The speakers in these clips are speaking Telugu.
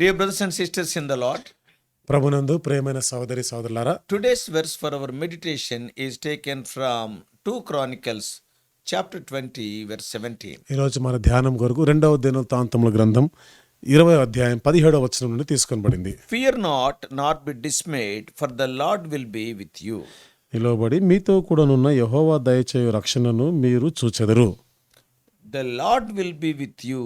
Dear brothers and sisters in the Lord, ప్రభునందు ప్రియమైన సహోదరి సహోదరులారా, today's verse for our meditation is taken from 2 Chronicles chapter 20 verse 17. ఈరోజు మన ధ్యానం కొరకు 2వ దినవృత్తాంతముల గ్రంథం 20వ అధ్యాయం 17వ వచనం నుండి తీసుకొనబడింది. Fear not, nor be dismayed, for the Lord will be with you. నిలవబడి మీతో కూడానున్న యెహోవా దయచేయు రక్షణను మీరు చూచెదరు. The Lord will be with you.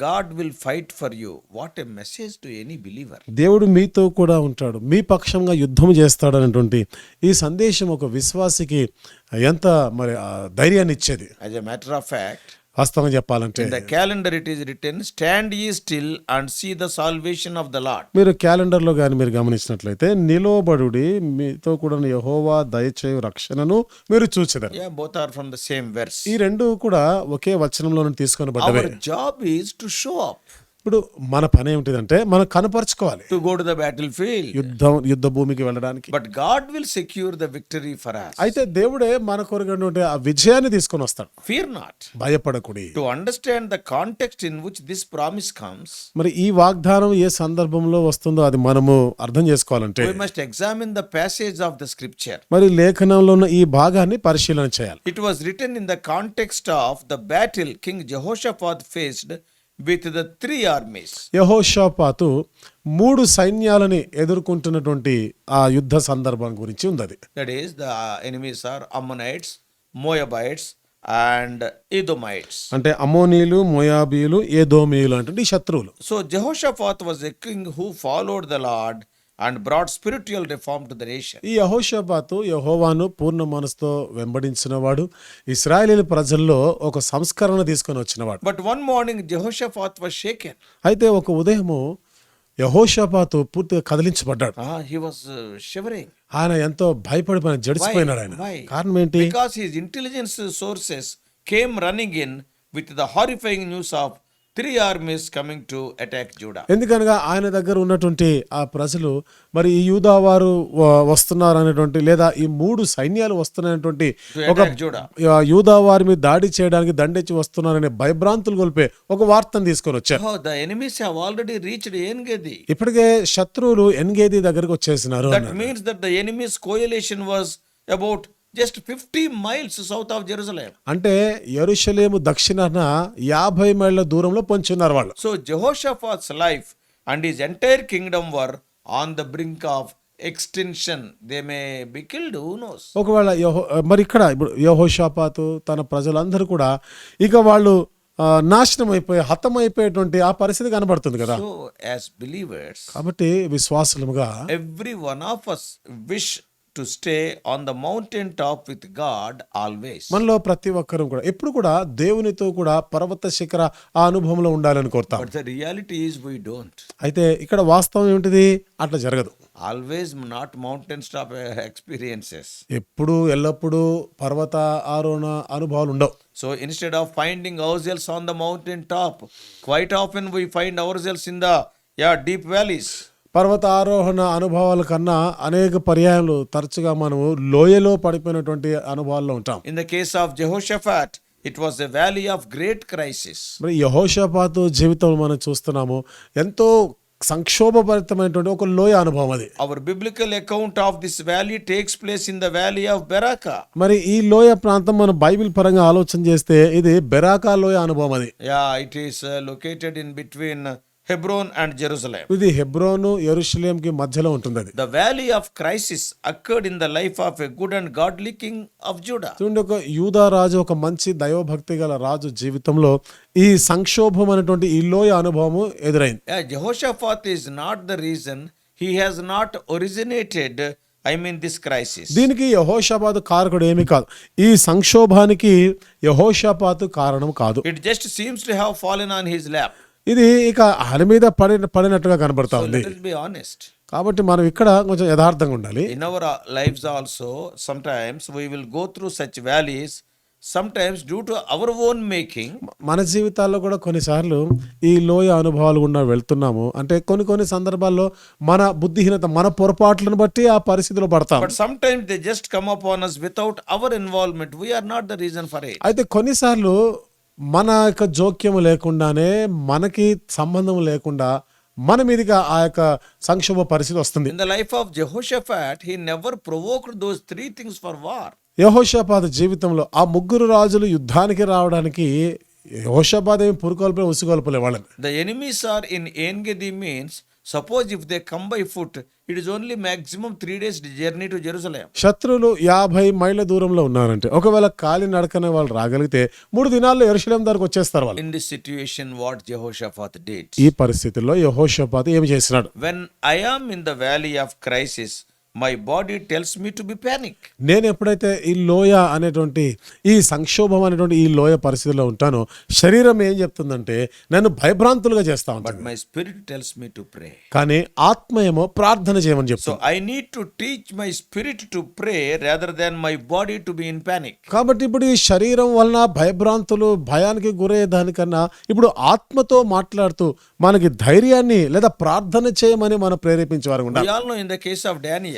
God will fight for you. What a message to any believer. దేవుడు మీతో కూడా ఉంటాడు, మీ పక్షంగా యుద్ధం చేస్తాడు అనేటువంటి ఈ సందేశం ఒక విశ్వాసికి ఎంత మరి ధైర్యాన్ని ఇచ్చేది. As a matter of fact, వాస్తవంగా చెప్పాలంటే in the calendar it is written, stand ye still and see the salvation of the Lord. మీరు క్యాలెండర్లో కానీ మీరు గమనించినట్లయితే నిలవబడుడి మీతో కూడా యెహోవా దయచేయు రక్షణను మీరు చూచెదరు. Yeah, both are from the same verse. ఈ రెండు కూడా ఒకే వచనంలో నుండి తీసుకొనబడ్డవే. Our job is to show up, ఇప్పుడు మన పని ఏమిటిదంటే మనం కనపరుచుకోవాలి, to go to the battlefield. యుద్ధ భూమికి వెళ్ళడానికి. But God will secure the victory for us. అయితే దేవుడే మన కొరకు ఆ విజయాన్ని తీసుకొని వస్తాడు. Fear not. భయపడకుడి. To understand the context in which this promise comes, మరి ఈ వాగ్దానం ఏ సందర్భంలో వస్తుందో అది మనము అర్థం చేసుకోవాలంటే we must examine the passage of the scripture. మరి లేఖనంలో ఉన్న ఈ భాగాన్ని పరిశీలన చేయాలి. It was written in the context of the battle King Jehoshaphat faced with the 3 armies. యెహోషాపాతు 3 సైన్యాలని ఎదుర్కొంటున్నటువంటి ఆ యుద్ధ సందర్భం గురించి ఉంది. That is, the enemies are Ammonites, Moabites and Edomites. అంటే అమ్మోనీయులు, మోయాబీయులు, ఏదోమీయులు అంటే ఈ శత్రువులు. So Jehoshaphat was a king who followed the Lord and brought spiritual reform to the nation. ఈ యెహోషాపాతు యెహోవాను పూర్ణ మనసుతో వెంబడించినవాడు, ఇశ్రాయేలు ప్రజల్లో ఒక సంస్కరణ తీసుకొని వచ్చినవాడు. But one morning Jehoshaphat was shaken. అయితే ఒక ఉదయము యెహోషాపాతు పూర్తిగా కదిలించబడ్డాడు. He was shivering. ఆయన ఎంతో భయపడిపోయిన జడిసిపోయినాడు ఆయన. Why? కారణం ఏంటి? Because his intelligence sources came running in with the horrifying news of 3 armies coming to attack Judah. ఎందుకనగా ఆయన దగ్గర ఉన్నటువంటి ఆ ప్రజలు మరి ఈ యూదా వారు వస్తున్నారు అనేటువంటి లేదా ఈ 3 సైన్యాలు వస్తున్నాయనేటువంటి ఒక యూదా వారి మీద దాడి చేయడానికి దండెచ్చి వస్తున్నారనే భయభ్రాంతులు గొల్పే ఒక వార్తను తీసుకొని వచ్చారు. Oh, the enemies have already reached En-Gedi. ఇప్పటికే శత్రువులు ఎన్గేది దగ్గరకు వచ్చేసినారు. That means that the enemy's coalition was about just 50 miles south of Jerusalem. అంటే యెరూషలేము దక్షిణాన 50 మైళ్ళ దూరంలో పొంచున్నారు వాళ్ళు. So Jehoshaphat's life and his entire kingdom were on the brink of extinction. They may be killed, who knows. ఒకవేళ మరి ఇక్కడ ఇప్పుడు యెహోషాపాతు తన ప్రజలందరూ కూడా ఇక వాళ్ళు నాశనం అయిపోయి హతమైపోయేటువంటి ఆ పరిస్థితి కనబడుతుంది కదా. So as believers, కాబట్టి విశ్వాసులుగా every one of us wish to stay on the mountain top with God always. మనలో ప్రతి ఒక్కరూ కూడా ఎప్పుడు కూడా దేవునితో కూడా పర్వత శిఖర ఆ అనుభవంలో ఉండాలని కోరుతాం. But the reality is we don't. అయితే ఇక్కడ వాస్తవం ఏమిటిది? అట్లా జరగదు. Always not mountain top experiences. ఎప్పుడు ఎల్లప్పుడూ పర్వత ఆరోహణ అనుభవాలు ఉండవు. So instead of finding ourselves on the mountain top, quite often we find ourselves in the deep valleys. పర్వత ఆరోహణ అనుభవాల కన్నా అనేక పర్యాయాలు తరచుగా మనము లోయలో పడిపోయినటువంటి అనుభవాల్లో ఉంటాం. In the case of Jehoshaphat, it was a valley of great crisis. మరి యెహోషాపాతు జీవితం మనం చూస్తున్నాము, ఎంతో సంక్షోభభరితమైనటువంటి ఒక లోయ అనుభవం అది. Our biblical account of this valley takes place in the valley of Beraka. మరి ఈ లోయ ప్రాంతం మనం బైబిల్ పరంగా ఆలోచన చేస్తే ఇది బెరాకా లోయ అనుభవం అది. It is located in between Hebron and Jerusalem. ఇది హెబ్రోను యెరూషలేంకి మధ్యలో ఉంటుంది అది. The valley of crisis occurred in the life of a good and godly king of Judah. చూడండి, ఒక యూదా రాజు, ఒక మంచి దైవభక్తి గల రాజు జీవితంలో ఈ సంక్షోభం అనేటువంటి ఈ లోయ అనుభవము ఎదురైంది. Jehoshaphat is not the reason. He has not originated this crisis. దీనికి యెహోషాపాతు కారకుడు ఏమీ కాదు. ఈ సంక్షోభానికి యెహోషాపాతు కారణం కాదు. It just seems to have fallen on his lap. ఇది ఇక ఆయన మీద పడినట్టుగా కనబడతా ఉంది. Let us be honest. కాబట్టి మనం ఇక్కడ కొంచెం యథార్థంగా ఉండాలి. In our lives also, sometimes we will go through such valleys, sometimes due to our own making. మన జీవితాల్లో కూడా కొన్నిసార్లు ఈ లోయ అనుభవాలు గుండా వెళ్తున్నాము అంటే కొన్ని సందర్భాల్లో మన బుద్ధిహీనత, మన పొరపాట్లను బట్టి ఆ పరిస్థితిలో పడతాం. But sometimes they just come upon us without our involvement. We are not the reason for it. అయితే కొన్నిసార్లు మన యొక్క జోక్యం లేకుండానే, మనకి సంబంధం లేకుండా మన మీదుగా ఆ యొక్క సంక్షోభ పరిస్థితి వస్తుంది. In the life of Jehoshaphat, he never provoked those three things for war. యెహోషాపాతు జీవితంలో ఆ ముగ్గురు రాజులు యుద్ధానికి రావడానికి యెహోషాపాతు ఏమి పురుకొల్పలే ఉసుకొల్పలే వాళ్ళని. The enemies are in En-Gedi means, suppose if they come by foot, it is only maximum 3 days journey to Jerusalem. శత్రువులు 50 మైళ్ళ దూరంలో ఉన్నారంటే ఒకవేళ కాలి నడకనే వాళ్ళు రాగలిగితే 3 దినాల్లో యెరూషలేం దగ్గరకు వచ్చేస్తారు వాళ్ళు. In this situation, what Jehoshaphat did? ఈ పరిస్థితుల్లో యెహోషాపాతు ఏమి చేసినాడు? When I am in the valley of crisis, my body tells me to be panic. నేను ఎప్పుడైతే ఈ లోయ అనేటువంటి ఈ సంక్షోభం అనేటువంటి ఈ లోయ పరిస్థితిలో ఉంటానో శరీరం ఏం చెప్తుందంటే నన్ను భయభ్రాంతులుగా చేస్తా But ఉంటుంది, my spirit tells me to pray. కానీ ఆత్మ ఏమో ప్రార్థన చేయమని So చెప్తుంది. I need to teach my spirit to pray rather than my body to be in panic. కాబట్టి ఇప్పుడు ఈ శరీరం వలన భయభ్రాంతులు భయానికి గురయ్యేదానికన్నా ఇప్పుడు ఆత్మతో మాట్లాడుతూ మనకి ధైర్యాన్ని లేదా ప్రార్థన చేయమని మనం ప్రేరేపించేవారు We ఉండాలి. all know in the case of Daniel,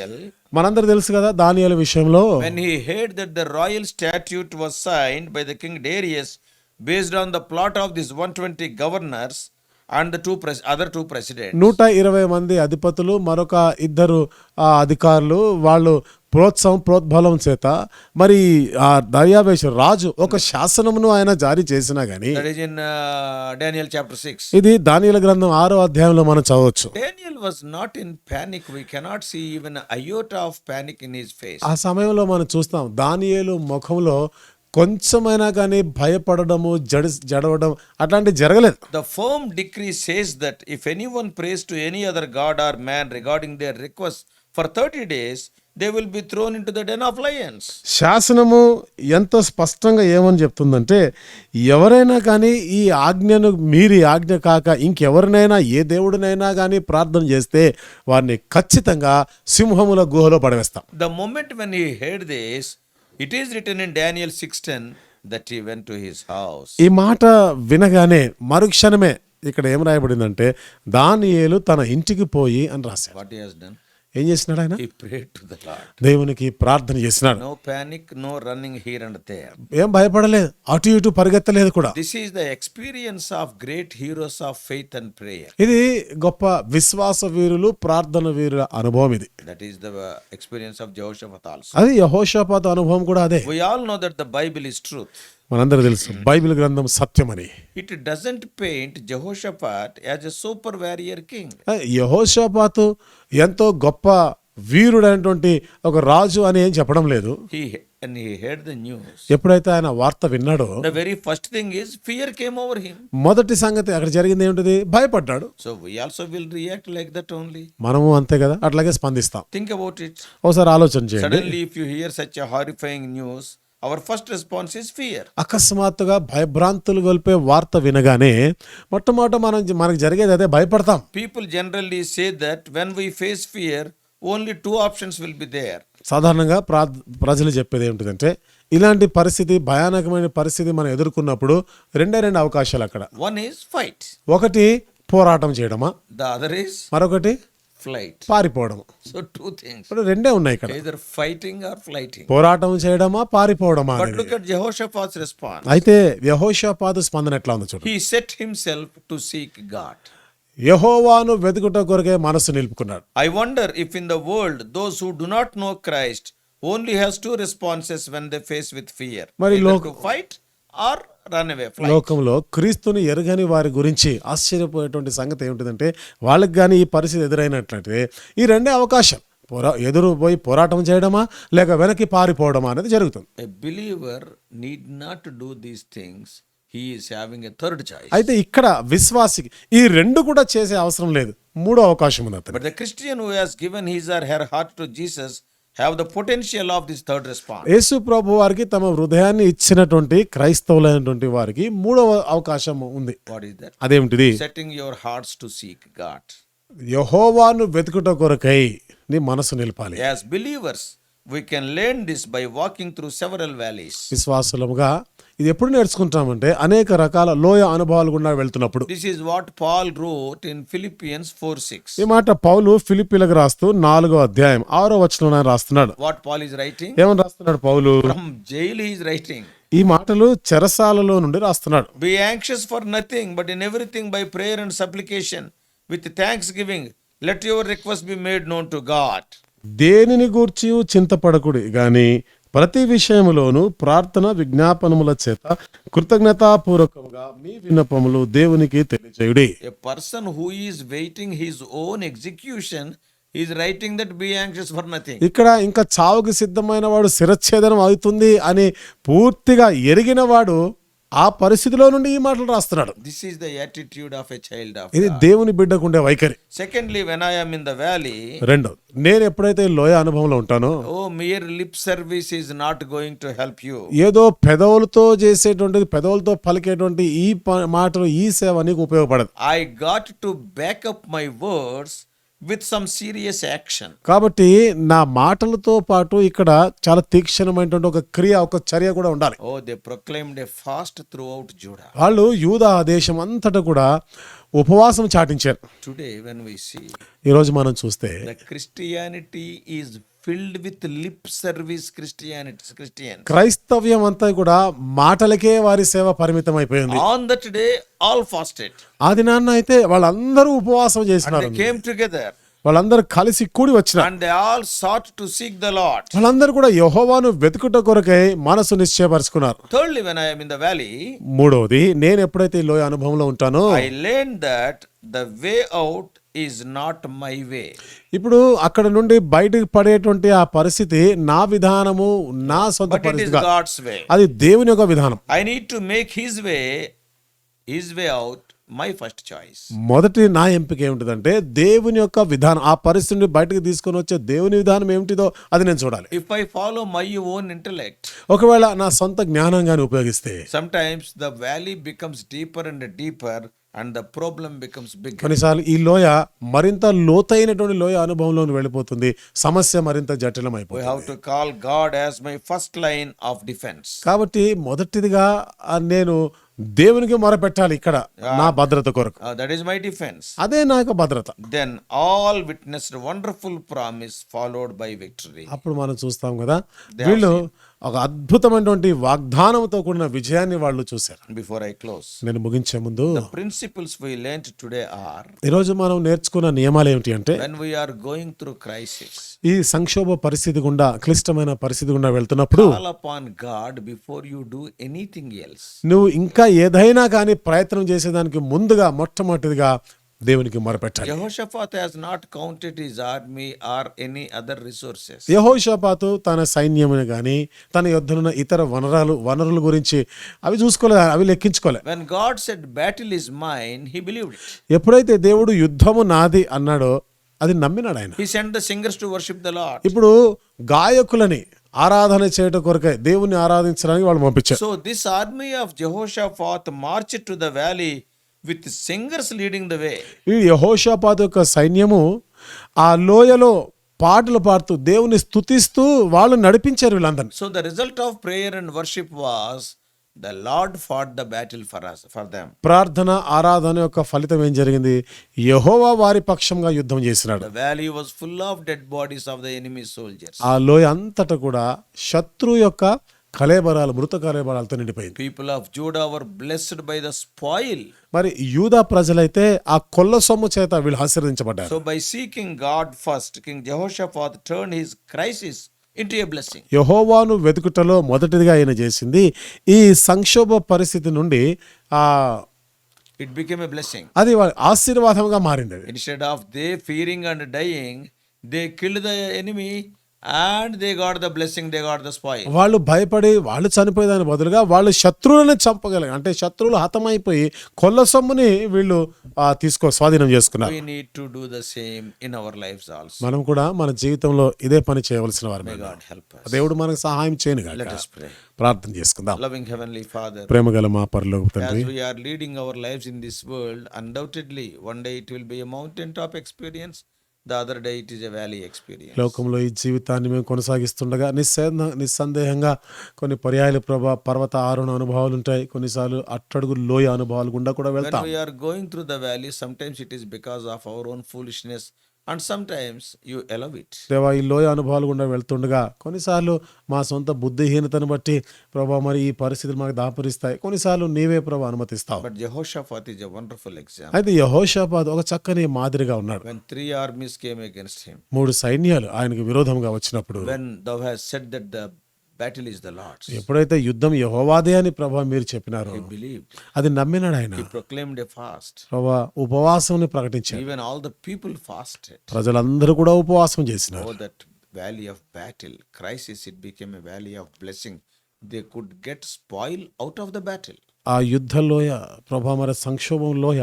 మనందరూ తెలుసు కదా దానియేలు విషయంలో when he heard that the royal statute was signed by the king Darius based on the plot of these 120 governors and the other two presidents. 120 మంది అధిపతులు మరొక 2 అధికారులు వాళ్ళు ప్రోద్బలం చేత మరి ఆ దర్యావేష రాజు ఒక శాసనమును ఆయన జారీ చేసినా గానీ That is in Daniel chapter 6. ఇది దానియేలు గ్రంథం 6వ అధ్యాయంలో మనం చదవచ్చు. Daniel was not in panic. We cannot see even an iota of panic in his face. ఆ సమయంలో మనం చూస్తాం దానియేలు ముఖంలో కొంచెమైనా కానీ భయపడడము జడవడం అట్లాంటివి జరగలేదు. The firm decree says that if anyone prays to any other god or man regarding their request for 30 days, they will be thrown into the den of lions. శాసనము ఎంతో స్పష్టంగా ఏమని చెప్తుందంటే ఎవరైనా కానీ ఈ ఆజ్ఞను మీరి ఆజ్ఞ కాక ఇంకెవరినైనా ఏ దేవుడినైనా కానీ ప్రార్థన చేస్తే వారిని ఖచ్చితంగా సింహముల గుహలో పడవేస్తాం. The moment when he heard this, it is written in Daniel 6:10 that he went to his house. ఈ మాట వినగానే మరుక్షణమే ఇక్కడ ఏం రాయబడిందంటే దానియేలు తన ఇంటికి పోయి అని రాశాడు. What he has done? ఏం చేసినాడు ఆయన? He prayed to the Lord. దేవునికి ప్రార్థన చేసినాడు. No panic, no running here and there. ఏం భయపడలేదు, అటు ఇటు పరిగెత్తలేదు కూడా. This is the experience of great heroes of faith and prayer. ఇది గొప్ప విశ్వాస వీరులు ప్రార్థన వీరుల అనుభవం ఇది. That is the experience of Jehoshaphat also. అది యెహోషాపాతు అనుభవం కూడా అదే. We all know that the Bible is truth. మనందరూ తెలుసు బైబిల్ గ్రంథం సత్యమని. It doesn't paint Jehoshaphat as a super warrior king. యెహోషాపాతు ఎంతో గొప్ప వీరుడైనటువంటి ఒక రాజు అని ఏం చెప్పడం లేదు. When he heard the news, ఎప్పుడైతే ఆయన వార్త విన్నాడో the very first thing is fear came over him. మొదటి సంగతి అక్కడ జరిగింది ఏమిటిది? భయపడ్డాడు. So we also will react like that only. మనము అంతే కదా, అట్లాగే స్పందిస్తాం. Think about it. ఒకసారి ఆలోచన చేయండి. Suddenly if you hear such a horrifying news, our first response is fear. అకస్మాత్తుగా భయభ్రాంతులు గొల్పే వార్త వినగానే మొట్టమొదట మనకు జరిగేది అదే, భయపడతాం. People generally say that when we face fear, only 2 options will be there. సాధారణంగా ప్రజలు చెప్పేది ఏమిటంటే ఇలాంటి పరిస్థితి, భయానకమైన పరిస్థితి మనం ఎదుర్కొన్నప్పుడు 2 అవకాశాలు అక్కడ. One is fight. ఒకటి పోరాటం చేయడమా, The other is మరొకటి flight. పారిపోవడం. So 2 things. ఇప్పుడు 2 ఉన్నాయి ఇక్కడ, Either fighting or flighting. పోరాటం చేయడమా పారిపోవడమా But అనేది. look at Jehoshaphat's response. అయితే యెహోషాపాతు స్పందన ఎట్లా ఉందో చూడండి. He set himself to seek God. యెహోవాను వెతుకుట కొరకే మనసు నిలుపుకున్నాడు. I wonder if in the world those who do not know Christ only has 2 responses when they face with fear. మరి Either to fight or run away, flight. లోకంలో క్రీస్తుని ఎరగని వారి గురించి ఆశ్చర్యపోయేటువంటి సంగతి ఏమిటంటే వాళ్ళకి కానీ ఈ పరిస్థితి ఎదురైనట్లయితే ఈ 2 అవకాశాలు, ఎదురు పోయి పోరాటం చేయడమా లేక వెనక్కి పారిపోవడమా అనేది జరుగుతుంది. A believer need not do these things. He is having a third choice. అయితే ఇక్కడ విశ్వాసికి ఈ 2 కూడా చేసే అవసరం లేదు, 3వ అవకాశం ఉంది అతనికి. But the Christian who has given his or her heart to Jesus have the potential of this third response. యేసు ప్రభు వారికి తమ హృదయాన్ని ఇచ్చినటువంటి క్రైస్తవులైనటువంటి వారికి 3వ అవకాశం ఉంది. What is that? అదేమిటిది? Setting your hearts to seek God. యెహోవాను వెతుకుట కొరకై నీ మనసు నిలపాలి. As believers, we can learn this by walking through several valleys. విశ్వాసులముగా ఇది ఎప్పుడు నేర్చుకుంటామంటే అనేక రకాల లోయ అనుభవాలు గుండా వెళ్తున్నప్పుడు. This is what Paul wrote in Philippians 4:6. ఈ మాట పౌలు ఫిలిప్పీలకు రాస్తూ 4వ అధ్యాయం 6వ వచనంలో రాస్తున్నాడు. What Paul is writing? ఏమని రాస్తున్నాడు పౌలు? From jail he is writing. ఈ మాటలు చెరసాలలో నుండి రాస్తున్నాడు. Be anxious for nothing, but in everything by prayer and supplication with thanksgiving, let your request be made known to God. దేనిని గూర్చి చింతపడకుడి గాని ప్రతి విషయములోను ప్రార్థన విజ్ఞాపనముల చేత కృతజ్ఞతాపూర్వకముగా మీ విన్నపములు దేవునికి తెలియజేయుడి. A person who is waiting his own execution is writing that be anxious for nothing. ఇక్కడ ఇంకా చావుకి సిద్ధమైన వాడు శిరచ్ఛేదనం అవుతుంది అని పూర్తిగా ఎరిగిన వాడు ఆ పరిస్థితిలో నుండి ఈ మాటలు రాస్తున్నాడు. This is the attitude of a child of ఇది God. దేవుని బిడ్డకుండే వైఖరి. Secondly, when I am in the valley, రెండోది, నేను ఎప్పుడైతే లోయ అనుభవంలో ఉంటానో oh, mere lip service is not going to help you. ఏదో పెదవులతో చేసేటువంటిది, పెదవులతో పలికేటువంటి ఈ మాటలు, ఈ సేవ నీకు ఉపయోగపడదు. I got to back up my words with some serious action. కాబట్టి నా మాటలతో పాటు ఇక్కడ చాలా తీక్షణమైనటువంటి ఒక క్రియ, ఒక చర్య కూడా ఉండాలి. Oh, they proclaimed a fast throughout Judah. వాళ్ళు యూదా దేశం అంతటా కూడా ఉపవాసం చాటించారు. Today, when we see ఈరోజు మనం చూస్తే the Christianity is filled with lip service Christians. క్రైస్తవ్యం అంతా కూడా మాటలకే వారి సేవ పరిమితం అయిపోయింది. On that day, all fasted. ఆ దినాన్న అయితే వాళ్ళందరూ ఉపవాసం చేసినారు. They came together వాళ్ళందరూ కలిసి కూడి వచ్చినారు. and they all sought to seek the Lord. వాళ్ళందరూ కూడా యెహోవాను వెతుకుట కొరకై మనసు నిశ్చయపరుచుకున్నారు. Thirdly, when I am in the valley, మూడవది, నేను ఎప్పుడైతే ఈ లోయ అనుభవంలో ఉంటానో I learned that the way out is not my way. ఇప్పుడు అక్కడ నుండి బయటకు పడేటువంటి ఆ పరిస్థితి నా విధానము, నా సొంత But it is పరిస్థితి కాదు. God's way. అది దేవుని యొక్క విధానం. I need to make his way out my first choice. మొదటి నా ఎంపిక ఏమిటిదంటే దేవుని యొక్క విధానం, ఆ పరిస్థితిని బయటకు తీసుకొని వచ్చే దేవుని విధానం ఏమిటిదో అది నేను చూడాలి. If I follow my own intellect, ఒకవేళ నా సొంత జ్ఞానంగాని ఉపయోగిస్తే sometimes the valley becomes deeper and deeper and the problem becomes bigger. కొన్నిసార్లు ఈ లోయ మరింత లోతైనటువంటి లోయ అనుభవంలోకి వెళ్ళిపోతుంది, సమస్య మరింత We జటిలమైపోతుంది. have to call God as my first line of defense. కాబట్టి మొదటిదిగా నేను దేవునికి మొరపెట్టాలి ఇక్కడ నా భద్రత కొరకు. That is my defense. అదే నా యొక్క భద్రత. Then all witnessed wonderful promise followed by victory. అప్పుడు మనం చూస్తాం కదా, వీళ్ళు ఒక అద్భుతమైనటువంటి వాగ్దానంతో కూడిన విజయాన్ని వాళ్ళు చూశారు. Before I close, నేను ముగించే ముందు the principles we learned today are ఈరోజు మనం నేర్చుకున్న నియమాలు ఏమిటి అంటే, when we are going through crisis, ఈ సంక్షోభ పరిస్థితి గుండా, క్లిష్టమైన పరిస్థితి గుండా వెళ్తున్నప్పుడు call upon God before you do anything else. నువ్వు ఇంకా ఏదైనా కానీ ప్రయత్నం చేసేదానికి ముందుగా మొట్టమొదటిగా దేవునికి మొరపెట్టాలి. Jehoshaphat has not counted his army or any other resources. యెహోషాపాతు తన సైన్యమును గాని తన యొద్దనున్న ఇతర వనరుల గురించి అవి చూసుకోలేదు, అవి లెక్కించుకోలేదు. When God said battle is mine, he believed it. ఎప్పుడైతే దేవుడు యుద్ధము నాది అన్నాడో అది నమ్మినాడు ఆయన. He sent the singers to worship the Lord. ఇప్పుడు గాయకులని ఆరాధన చేయడం కొరకై, దేవుని ఆరాధించడానికి వాళ్ళు పంపించారు. So this army of Jehoshaphat marched to the valley with singers leading the way. ఈ యెహోషాపాతు యొక్క సైన్యము ఆ లోయలో పాటలు పాడుతూ దేవుని స్తుతిస్తూ వాళ్ళు నడిపించారు వీళ్ళందరినీ. So the result of prayer and worship was the Lord fought the battle for them. ప్రార్థన ఆరాధన యొక్క ఫలితం ఏం జరిగింది? యెహోవా వారి పక్షంగా యుద్ధం చేసినాడు. The valley was full of dead bodies of the enemy soldiers. ఆ లోయ అంతటా కూడా శత్రు యొక్క కళేబరాలు, మృత కళేబరాలతో నిండిపోయింది. People of Judah were blessed by the spoil. మరి యూదా ప్రజలైతే ఆ కొల్ల సొమ్ము చేత వీళ్ళు ఆశీర్వదించబడ్డారు. So by seeking God first, King Jehoshaphat turned his crisis into a blessing. యెహోవాను వెతుకుటలో మొదటిదిగా ఆయన చేసింది ఈ సంక్షోభ పరిస్థితి నుండి It became a blessing. అది ఆశీర్వాదంగా మారింది. Instead of they fearing and dying, they killed the enemy and they got the blessing, they got the spoil. వాళ్ళు భయపడి వాళ్ళు చనిపోయేదాని బదులుగా వాళ్ళు శత్రువులను చంపగలిగారు. అంటే శత్రువులు హతమైపోయి కొల్ల సొమ్ముని వీళ్ళు స్వాధీనం చేసుకున్నారు. We need to do the same in our lives also. మనం కూడా మన జీవితంలో ఇదే పని చేయవలసిన May వారమే. God help us. దేవుడు మనకు సహాయం చేయను Let గాక. us pray. ప్రార్థన చేసుకుందాం. Loving Heavenly Father, ప్రేమగల మా పరలోక తండ్రి, as we are leading our lives in this world, undoubtedly one day it will be a mountaintop experience, the other day it is a valley experience. లోకంలో ఈ జీవితాన్ని మేము కొనసాగిస్తుండగా నిస్సందేహంగా కొన్ని పర్యాయాలు పర్వత ఆరోహణ అనుభవాలు ఉంటాయి, కొన్నిసార్లు అట్టడుగు లోయ అనుభవాలు గుండా కూడా When వెళ్తాం. we are going through the valley, sometimes it is because of our own foolishness, and sometimes you allow it. దేవా ఈ లోయ అనుభవాలు గుండా వెళ్తుండగా కొన్నిసార్లు మా సొంత బుద్ధిహీనతను బట్టి ప్రభా మరి ఈ పరిస్థితులు మాకు దాపురిస్తాయి, కొన్నిసార్లు నీవే ప్రభా అనుమతిస్తావు. But Jehoshaphat is a wonderful example. అయితే యెహోషాపాతు ఒక చక్కని మాదిరిగా ఉన్నాడు. When 3 armies came against him, 3 సైన్యాలు ఆయనకు విరోధంగా వచ్చినప్పుడు, when thou hast said that the battle is the Lord's, ఎప్పుడైతే యుద్ధం యెహోవాదే అని ప్రభా మీరు చెప్పినారో he believed. అది నమ్మినాడు ఆయన. He proclaimed a fast. ప్రభా ఉపవాసం ప్రకటించాడు. Even all the people fasted. ప్రజలందరూ కూడా ఉపవాసం చేసినారు. Oh, that valley of battle, crisis, it became a valley of blessing. They could get spoil out of the battle. ఆ యుద్ధ లోయ ప్రభా మరి సంక్షోభం లోయ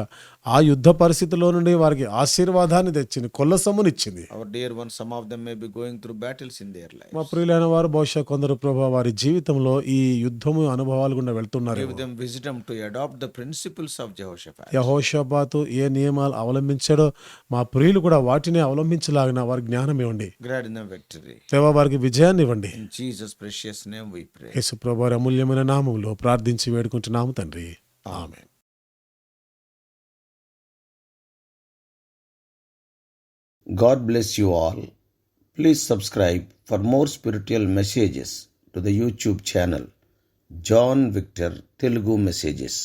ఆ యుద్ధ పరిస్థితిలో నుండి వారికి ఆశీర్వాదాన్ని తెచ్చింది, కొల్ల సొమ్మునిచ్చింది. Our dear ones, some of them may be going through battles in their life. మా ప్రియులైన వారు బహుశా కొందరు ప్రభా వారి జీవితంలో ఈ యుద్ధము అనుభవాలు గుండా వెళ్తున్నారు. Give them wisdom to adopt the principles of Jehoshaphat. యెహోషాపాతు ఏ నియమాలు అవలంబించాడో మా ప్రియులు కూడా వాటిని అవలంబించలాగిన వారి జ్ఞానం ఇవ్వండి. Grant them victory. దేవా వారికి విజయాన్ని ఇవ్వండి. In Jesus' precious name we pray. యేసు ప్రభు వారి అమూల్యమైన నామములో ప్రార్థించి వేడుకుంటున్నాము తండ్రి. ఆమేన్. God bless you all. Please subscribe for more spiritual messages to the YouTube channel John Victor Telugu Messages.